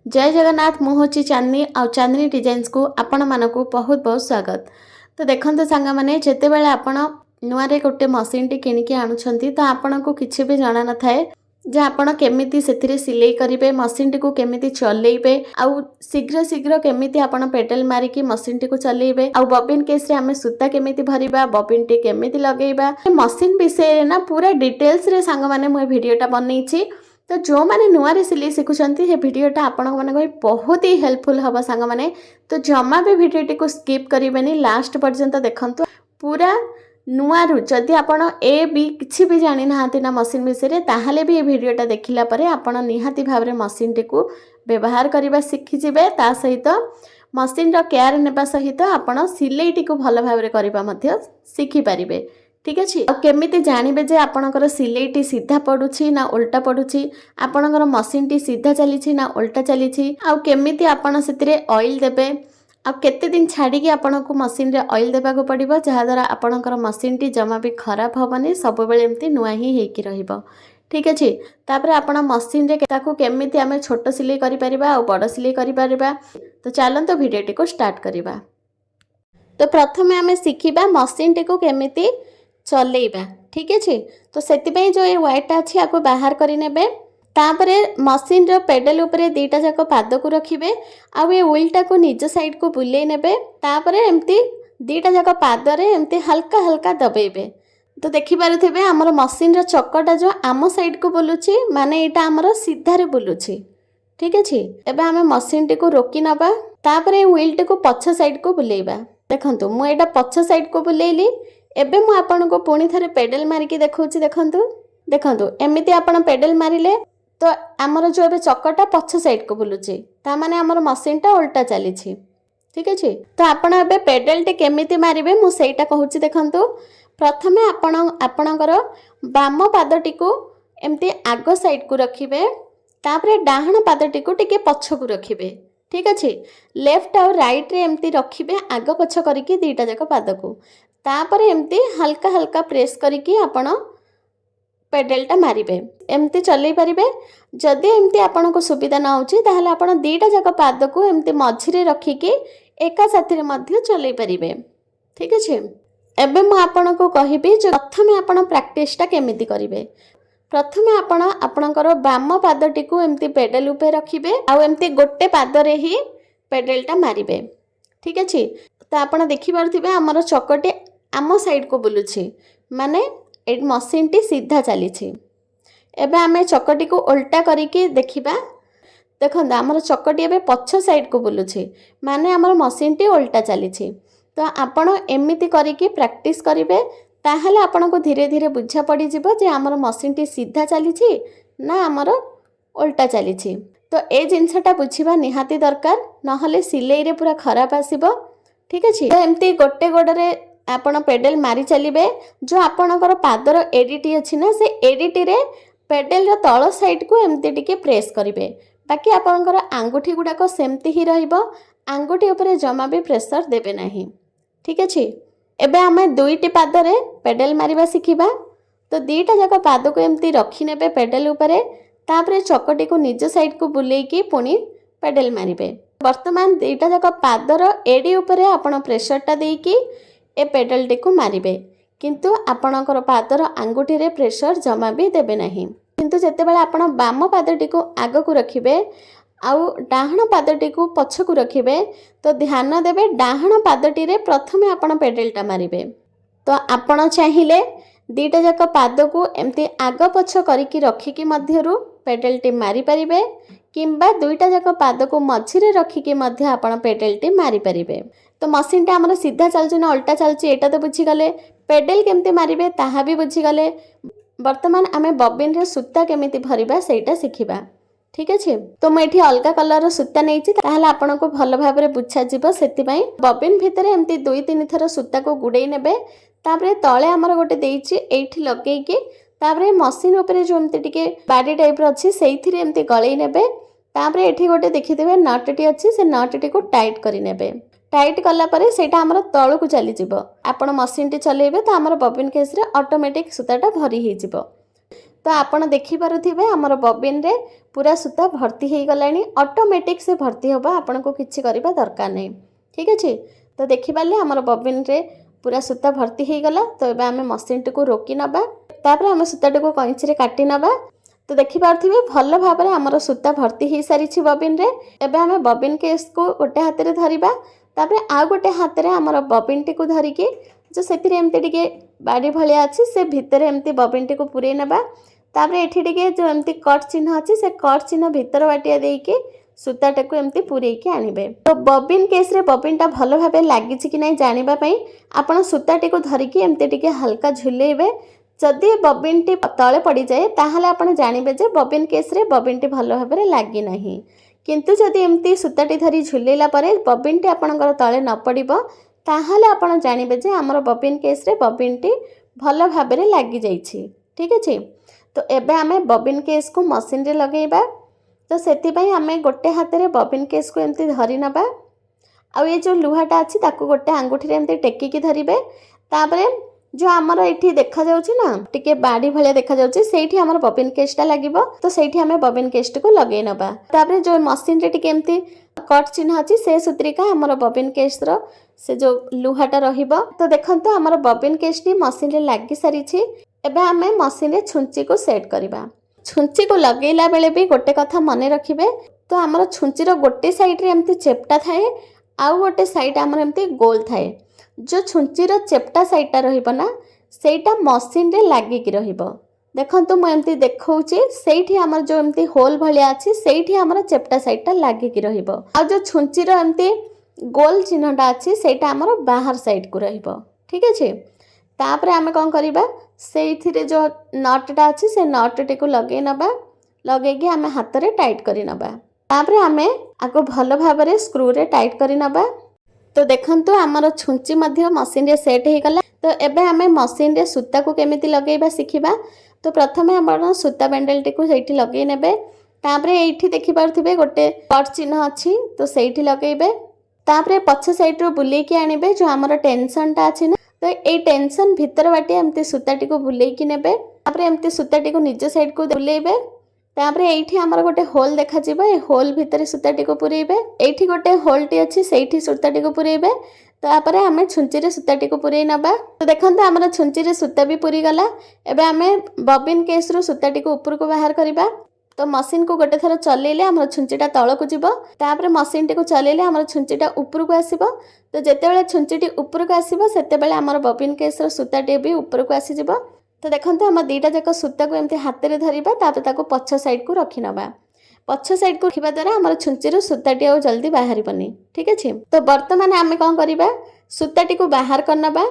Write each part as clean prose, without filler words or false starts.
जय जगन्नाथ मु हूँ चांदनी आ चांदनी डिजाइन्स को आपण मानक बहुत बहुत स्वागत। तो देखते सांग मैंने जिते बड़े आप नुआरे गोटे मशीन टी किणिकी आणुछंती तो आपण को किसी भी जना न थाए जे आपण केमिति सेथिरे सिलाई करिवे मशीन टी को केमिति चलेइबे आउ शीघ्र शीघ्र केमिति आपण पेडल मारिकी मशीन टी को चलेइबे आउ बॉबिन केस रे हमें सूता केमिति भरिबा बॉबिन टी केमिति लगेइबा मशीन विषय ना पूरा डिटेल्स रे सांग माने मु वीडियोटा बनैछि। तो जो मैंने नुआ सिलाई शिखुंट ये भिडटा आपण मैं बहुत ही हेल्पफुल हम सांग मैंने तो जमा भी भिडटी को स्किप करेंगे लास्ट पर्यंत देखु पूरा नुआ जदि आपण ए बी किसी भी जानी ना मशीन विषय ताहले भी ये भिडटा देखला आपण निहाती भाव में मशीन टी को व्यवहार करने शिखिजे ता सहित मशीन केयर नेबा सहित आपण सिलाई टी को भल भाव में करने शिखिपारे। ठीक अच्छे केमिति जानवे जे आपणकर सिलाईटी सीधा पड़ुछि ना उल्टा पड़ुछि आपणकर मशीन टी सीधा चली ना उल्टा चली आउ केमिति आपण सेतिरे ऑयल देबे आ केते दिन छाड़ी की आपन को मशीन रे ऑयल देबा को पड़िबो जहा द्वारा आपणकर मशीन टी जमा भी खराब होबनी सब बेले एमती नुआ ही हेकी रहिबो। ठीक अच्छे तापर आपण मशीन रे ताकू केमिति आमे छोट सिलाई करि परिबा आ बड़ सिलाई करि परिबा। तो चलंतो वीडियोटी को स्टार्ट करिबा। तो प्रथमे आमे सिखिबा मशीन टी को केमिति चलेइबा। ठीक अच्छे तो सेतिपई जो ये वायरटा अच्छी आपको बाहर करि नेबे तापरे मशीन रो पेडल ऊपर दीटा जाक पाद को रखिबे आ ये व्हीलटा को निज साइड को बुलेई नेबे तापरे एमती दीटा जाक पाद रे एमती हल्का हल्का दबेइबे। तो देखि पारुथिबे हमर मशीन रो चक्कटा जो आम साइड को बुलुछि माने एटा हमर सीधा रे बुलुछि। ठीक अच्छे एबे हमें मशीन टी को रोकी नबा तापरे व्हील को पछ साइड को बुलेइबा। देखंतु मु एटा पछ साइड को बुलेइली एबे मु आपन को पुणी थरे पेडल मारिकी देखौछि देखंतु देखंतु एमिति आपन पेडल मारिले तो आमर जो एबे चक्कटा पछ साइड को बुलुछि ता माने हमर मशीन टा उल्टा चलीछि। ठीक अछि तो आपन एबे पेडल टे केमिति मारिबे मु सेटा कहूछि देखंतु प्रथमे आपणकर बाम पादटी को एमती आगो साइड को रखिबे तापरे डाहण पादटी को टिके पछ को रखिबे। ठीक अछि लेफ्ट और राइट रे एमती रखिबे आगो पछ करिकि दीटा जाक पाद को तापर एमती हल्का हल्का प्रेस करिकि आपण पेडलटा मारिबे एमती चलै पारिबे। जदि एमती आपण को सुविधा न होछि ताहले आपण दीटा जाक पाद को एमती मझिरे रखिकि एका साथी मध्य चलै पारिबे। ठीक अछि एबे मु आपण को कहिबी जे प्रथमे आपण प्रैक्टिसटा केमिति करिवे। प्रथमे आपण आपणकर बाम पादटी को एमती पेडल ऊपर रखिबे आ एमती गोटे पाद रे ही पेडलटा मारिबे। ठीक अछि तो आपण देखि पारुथिबे हमर चक्कटी आम साइड को बुलुछि माने ए मशीन टी सीधा चली। एबे आमे चक्कटी को उल्टा करिके देखिबा देखंदा हमर चक्कटी एबे पछ साइड को बुलुछि माने हमर मशीन टी उल्टा चली। तो आपण एमिति करिके प्रैक्टिस करिवे ताहले आपण को धीरे धीरे बुझा पड़ी जिवो जे हमर मशीन टी सीधा चली ना हमर उल्टा चली। तो ए जिनसटा बुझिबा निहाती दरकार नहले सिलाई रे पूरा खराब आसीबो। ठीक अछि तो एमती गोटे गोडरे आपण पेडल मारी चलिबे जो आपणकर पादर एडिटी अछि ना से एडिटी रे पेडल रो तळ साइड को एमती टिके प्रेस करिवे बाकी आपणकर आंगुठी गुडाको सेमती ही रहिबो आंगुठी ऊपर जमा भी प्रेशर देबे नाही। ठीक अछि एबे हमें दुईटी पाद रे पेडल मारिबा सिखिबा। तो दीटा जाक पाद को एमती रखि नेबे पेडल ऊपर तापरे चक्कटी को निज साइड को बुलेइकी पुणी पेडल मारिबे। वर्तमान दीटा जाक पादर एडी ऊपर आपण प्रेशरटा देइकी ए पेडल टी को मारिबे किंतु आपणकर पादर आंगुठी रे प्रेशर जमा भी देबे नाही। किंतु जेते बेला आपण बाम पादटी को आग को रखिबे आउ डाहण पादटी को पछ को रखिबे तो ध्यान देबे डाहण पादटी रे प्रथमे आपण पेडलटा मारिबे। तो आपण चाहिले दीटा जाक पाद को एमती आग पछ करिकी रखिकी मध्यरु पेडलटी मारी परिबे किंबा दुईटा जाक पाद को मझिरे रखिकी मध्य आपण पेडलटी मारी परिबे। तो मशीन टा हमर सीधा चलछि ना उल्टा चलछि एटा तो बुझी गले पेडल केमती मारिबे ताहा भी बुझी गले। वर्तमान आमे बॉबिन रे सूता केमिति भरिबा सेटा सिखिबा। ठीक अछि तो मैं एठी अलगा कलर रो सूता नैछि ताहले आपण को भल भाबरे बुझा जिवो सेति पई बॉबिन भितरे एमती 2-3 थर सूता को गुडै नेबे तापरे तळे हमर गोटे देइछि एठी लगेइकी तापरे मशीन ऊपर जो एमती टिके बाडी टाइप रो अछि सेइथिरे एमती गळै नेबे तापरे एठी गोटे देखिथिबे नटटी अछि से नटटी को टाइट करि नेबे। टाइट कला परे सेटा हमर तळु को चली जिवो आपण मशीन टी चलेबे तो हमर बॉबिन केस रे ऑटोमेटिक सूताटा भरी हे जिवो। तो आपण देखिपे आमर बबिन रे पूरा सूता भर्ती हो गलानी ऑटोमेटिक से भर्ती होबा आपण को किछि करबा दरकार नहीं। ठीक अच्छे तो देखिपारे आमर बबिन रे पूरा सूता भर्ती हो गला। तो एबे आमे मशीन टी को रोकी नबा तापर आमे सूता टी को कैंची रे काटी नबा। तो देखिपे भल भाव में आमर सूता भर्ती हो सारी बबिन रे। एबे आमे बबिन केस को गोटे हाथ में धरिबा तापर आउ गोटे हाथ में आमर बबिन टी को धरिकी जो से एमती बाड़ी भाया अच्छी से भितर एमती बबिन टी को पुरे नबा। तापर एठी टिके जो एमती कट चिन्ह अच्छी से कट चिन्ह भितर बाटिया देके सूताटा को एमती पुरेकी आनिबे। तो बबिन केस रे बबिन टा भल भाव लगी कि नहीं जानिबा पई आपण सूताटी को धरिकी एमती टिके हल्का झुलेइबे। जदि बबिन टी तले पड़ जाए ताहले आपण जानिबे जे बबिन केस रे बबिन टी भल भाव लगी नहीं। किंतु जदि एमती सूताटी धरी झुलेला परे बबिन टी आपणकर तले न पड़िबो ताहले आपण जानिबे जे हमर बबिन केस रे बबिन टी भल भाव लगी जाइछि। ठीक अच्छे तो एबे आमे बबिन केस को मशीन रे लगेइबा। तो सेति पई आमे गोटे हाथ रे बबिन केस को एमती धरि नबा आ ये जो लुहाटा अच्छी ताको गोटे आंगुठी रे एमती टेकिकी धरिबे। तापरे जो आमर एठी देखा जाउछि ना टिके बाड़ी भलिया देखा जाउछि सेठी हमर बबिन केसटा लागिबो। तो सेठी हमें बबिन केस को लगे नबा। तापरे जो मशीन रे टिके एमती कट चिन्ह अच्छी से सूत्रिका हमर बबिन केस रो से जो लुहाटा रहिबो। तो देखंतु हमर बबिन केस टी मशीन रे लागी सारी छी। एबे हमें मशीन रे छुंची को सेट करबा। छुंची को लगेला बेले भी गोटे कथा मन रखिबे। तो हमर छुंची रो गोटे साइड रे एमती चेपटा थाए आउ गोटे साइड हमर एमती गोल थाए। जो छुंची रो चेपटा साइडटा रहिबो ना सेटा मशीन रे लागी कि रहिबो। देखंतु मु एमती देखौची सेठी हमर जो एमती होल भलिया अछि सेठी हमर चेपटा साइडटा लागी कि रहिबो। आ जो छुंची रो एमती गोल चिन्हटा अच्छी सेटा हमर बाहर साइड को रहिबो। ठीक अच्छे तापर आमे कौन करिबा सेइथिरे जो नटटा अच्छी से नट टी को लगे नबा लगेगी आमे हाथ रे टाइट करी नबा। तापर आमे आको भल भाव रे स्क्रू रे टाइट करी नबा। तो देखंतु हमर छुंची मध्य मशीन रे सेट हे गला। तो एबे आमे मशीन रे सूता को केमिति लगेइबा सिखिबा। तो प्रथमे हमर सूता बेंडल टी को सेठी लगेइ नेबे। तापर एठी देखि पारथिबे गोटे कट चिन्ह अच्छी तो सेठी लगेइबे। तापर पछ साइड रो बुलेकी आनिबे जो हमर टेंशनटा अछि ना तो ए टेंशन भीतर बाटे एमती सूताटी को बुलेकी नेबे। तापर एमती सूताटी को निज साइड को बुलेइबे। तापर एठी हमर गोटे होल देखा जिबा ए होल भीतर सूताटी को पुरेइबे। एठी गोटे होलटी अछि सेठी सूताटी को पुरेइबे। तापर हमें छुंची रे सूताटी को पुरेइ नबा। तो देखंतु हमर छुंची रे सूता भी पुरी गला। एबे हमें बबिन केस रो सूताटी को ऊपर को बाहर करिबा। तो मशीन को गोटे थर चलेले हमर छुंचीटा तळकु जिवो। तापर मशीन टी को चलेले हमर छुंचीटा ऊपर को आसीबो। तो जेतेबेले छुंचीटी ऊपर को आसीबो सेतेबेले हमर बबिन केस रो सूताटी भी ऊपर को आसी जिवो। तो देखंतु हम दीटा जाक सूता को एमती हाथ रे धरिबा तापर ताको पछ साइड को रखि नबा। पछ साइड को रखिबा द्वारा हमर छुंची रो सूताटी आ जल्दी बाहरी बनी। ठीक अछि तो वर्तमान आमे कोन करिबा सूताटी को बाहर करनबा।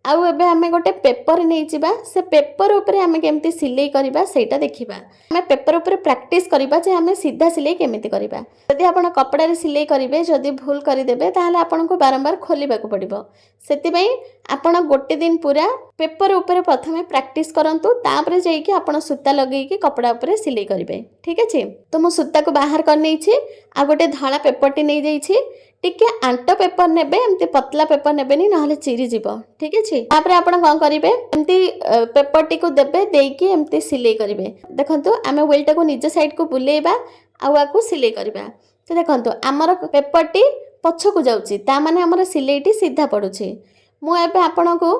आउ एबे हमें गोटे पेपर नहीं जिबा से पेपर ऊपर हमें केमती सिलाई करिबा सेटा देखिबा। हमें पेपर ऊपर प्रैक्टिस करिबा जे हमें सीधा सिलाई केमिति करिबा। यदि आपण कपड़ा रे सिलाई करिवे जदि भूल करि देबे ताहाले आपण को बारंबार खोलिबा को पड़िबो। सेति पई आपण गोटे दिन पूरा पेपर ऊपर प्रथमे प्रैक्टिस करंतु तापर जाई कि आपण सूता लगेई कि कपड़ा ऊपर सिलाई करिवे। ठीक अछि तो मु सूता को बाहर कर नै छी आ गोटे धळा पेपर टी नै जाई छी। टिके आंट पेपर नेबे एमती पतला पेपर नेबेनी नहले चिरी जीवो। ठीक अछि तापर आपण कोन करिवे एमती पेपर टी को देबे देकी एमती सिलाई करिवे। देखंतु आमे व्हील टा को निज साइड को बुलेइबा आ वाको सिलाई करबा। तो देखंतु हमर पेपर टी पछ को जाउची ता माने हमर सिलाई टी सीधा पडुची। मु एबे आपण को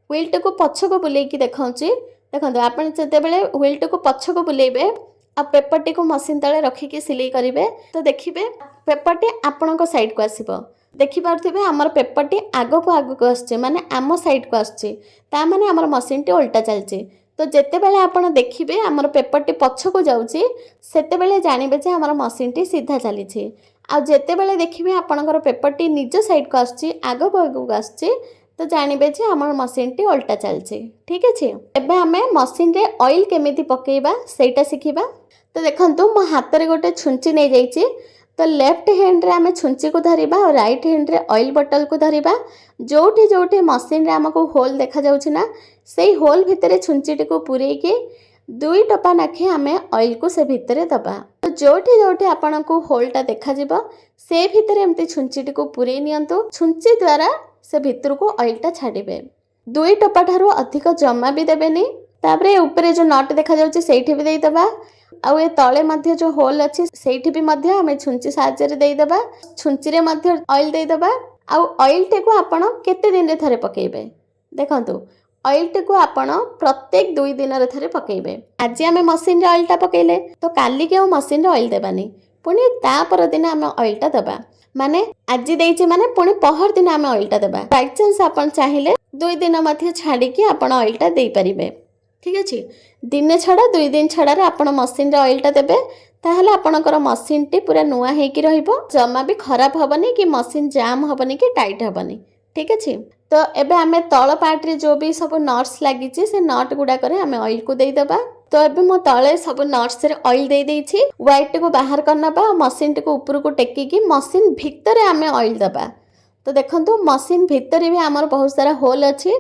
व्हील टा को पछ को बुलेई की देखाउची। देखंतु आपण जते बेले व्हील टा को पछ को बुलेइबे आ पेपर टी को मशीन तले रखी के सिलाई करिवे। तो देखिबे पेपर टी आपण को साइड को आसीबो। देखि पारथिबे हमर पेपर टी आगो को आछे माने आम साइड को आछे ता माने हमर मशीन टी उल्टा चलचे। तो जेते बेले आपण देखिबे हमर पेपर टी पछ को जाउची सेते बेले जानिबे जे हमर मशीन टी सीधा चलीछि। आ जेते बेले देखिबे आपणकर पेपर टी निज साइड को आछी आगो को आछी तो जानिबे जे हमर मशीन टी उल्टा चलछि। ठीक अछि एबे हमें मशीन रे ऑयल केमिति पकेइबा सेटा सिखिबा। तो देखंतु मो हाथ रे गोटे छुंची नै जाईछि। तो लेफ्ट हैंड रे आमे छुंची को धरिबा और राइट हैंड रे ऑयल बोतल को धरिबा। जोठी जोठी मशीन रे हमको होल देखा जाउछि ना सेई होल भितरे छुंची को पुरेई के दुई टपा नाखे आमे ऑयल को से भितरे दबा। तो जोठी जोठी आपन को होलटा देखा जिवो से भितरे एमती छुंची को पुरेई नियंतु। छुंची द्वारा से भितर को ऑयलटा छाड़िबे। दुई टपा ठारू अधिक जमा भी देबेनी तापर ऊपर जो नट देखा जाउछि सेठी भी देई दबा आउ ए तळे मध्य जो होल अछि सेठी भी मध्य हमें छुंची साहाय्य रे देई दबा छुंची रे मध्य ऑयल देई दबा आउ ऑयल टे को आपण केते दिन रे थरे पकेइबे देखंतु ऑयल टे को आपण प्रत्येक 2 दिन रे थरे पकेइबे आज हमें मशीन रे ऑयल टा पकेइले तो काली के मशीन रे ऑयल देबानी पुणी ता पर दिन हमें ऑयल टा दबा माने आज देइछि माने पुणी पहर दिन हमें ऑयल टा दबा बाय चांस आपण चाहिले 2 दिन मध्य छाड़ी कि आपण ऑयल टा देई परिबे ठीक अछि दिन छड़ा 2 दिन छड़ा रे आपण मशीन रे ऑयल टा देबे ताहले आपणकर मशीन टी पूरा नुआ हेकी रहिबो जमा भी खराब हबनी कि मशीन जाम हबनी कि टाइट हबनी ठीक अछि तो एबे हमें तळ पार्ट रे जो भी सब नट्स लागि छि से नट गुडा करे हमें ऑयल को देई दबा तो एबे मो तळे सब नट्स रे ऑयल देई देई छि व्हाइट को बाहर करनबा मशीन टी को ऊपर को टेकी कि मशीन भीतर हमें ऑयल दबा तो देखंतु मशीन भीतर भी हमर बहुत सारा होल अछि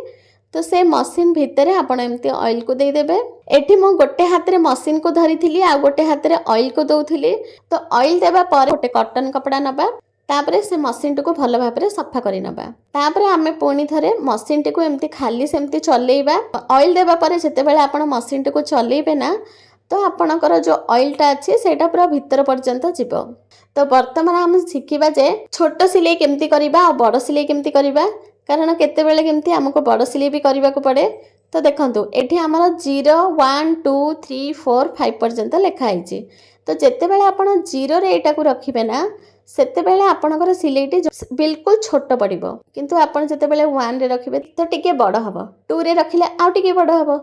तो से मशीन भितर आपण एमती ऑयल को दे देबे एठी मो गोटे हाथ रे मशीन को धरी थिली आ गोटे हाथ रे ऑयल को दउथिली तो ऑयल देबा पर गोटे कॉटन कपड़ा नबा तापरे से मशीन को भल भाबरे सफा करि नबा तापरे हमें पुणी थरे मशीन को एमती खाली सेमती चलेइबा ऑयल देबा पर जेते बेले आपण मशीन को चलेइबे ना तो आपणकर जो ऑयल टा अछि सेटा पूरा भीतर पर्यंत जीवो तो वर्तमान हम शिखिबा जे छोट सिलाई केमती करिबा आ बड़ सिलाई केमती करिबा कारण केते बेले केमती हमको बड़ सिलाई भी करबा को पड़े तो देखंतु एठी हमर 0 1 2 3 4 5 पर्यंत लिखा आइछि तो जेते बेले आपण 0 रे एटा को रखिबे ना सेते बेले आपणकर सिलाईटी बिल्कुल छोट पड़िबो किंतु आपण जेते बेले 1 रे रखिबे तो टिके बड़ हबो 2 रे रखिले आउ टिके बड़ हबो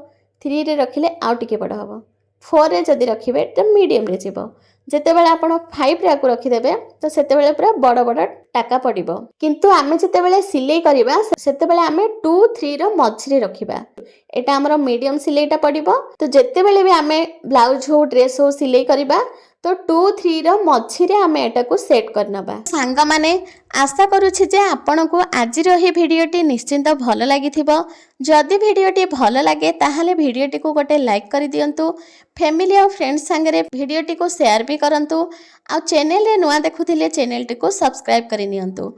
3 रे रखिले आउ टिके बड़ हबो 4 रे जदी रखिबे तो मीडियम रे जीवो जेते बेले आपण 5 रे आकु रखि देबे तो सेते बेले पूरा बड़ बड़ टाका पड़िबो किंतु आमे जेते बेले सिलाई करबा सेते बेले आमे 2 3 रो मझी रे रखिबा एटा हमरो मीडियम सिलाईटा पड़िबो तो जेते बेले भी आमे ब्लाउज हो ड्रेस हो सिलाई करबा तो 2 3 रो मझी रे आमे एटा को सेट करनबा सांग माने आशा करूछि जे आपन को आज रो ही वीडियोटी निश्चिंत भल लागिथिबो जदि वीडियोटी भल लागे ताहाले वीडियोटी को गोटे लाइक कर दियंतु फैमिली और फ्रेंड्स संगे वीडियोटी को शेयर भी करंतु आ चैनल रे नुआ देखुथिले चैनल टी को सब्सक्राइब करि नियंतु।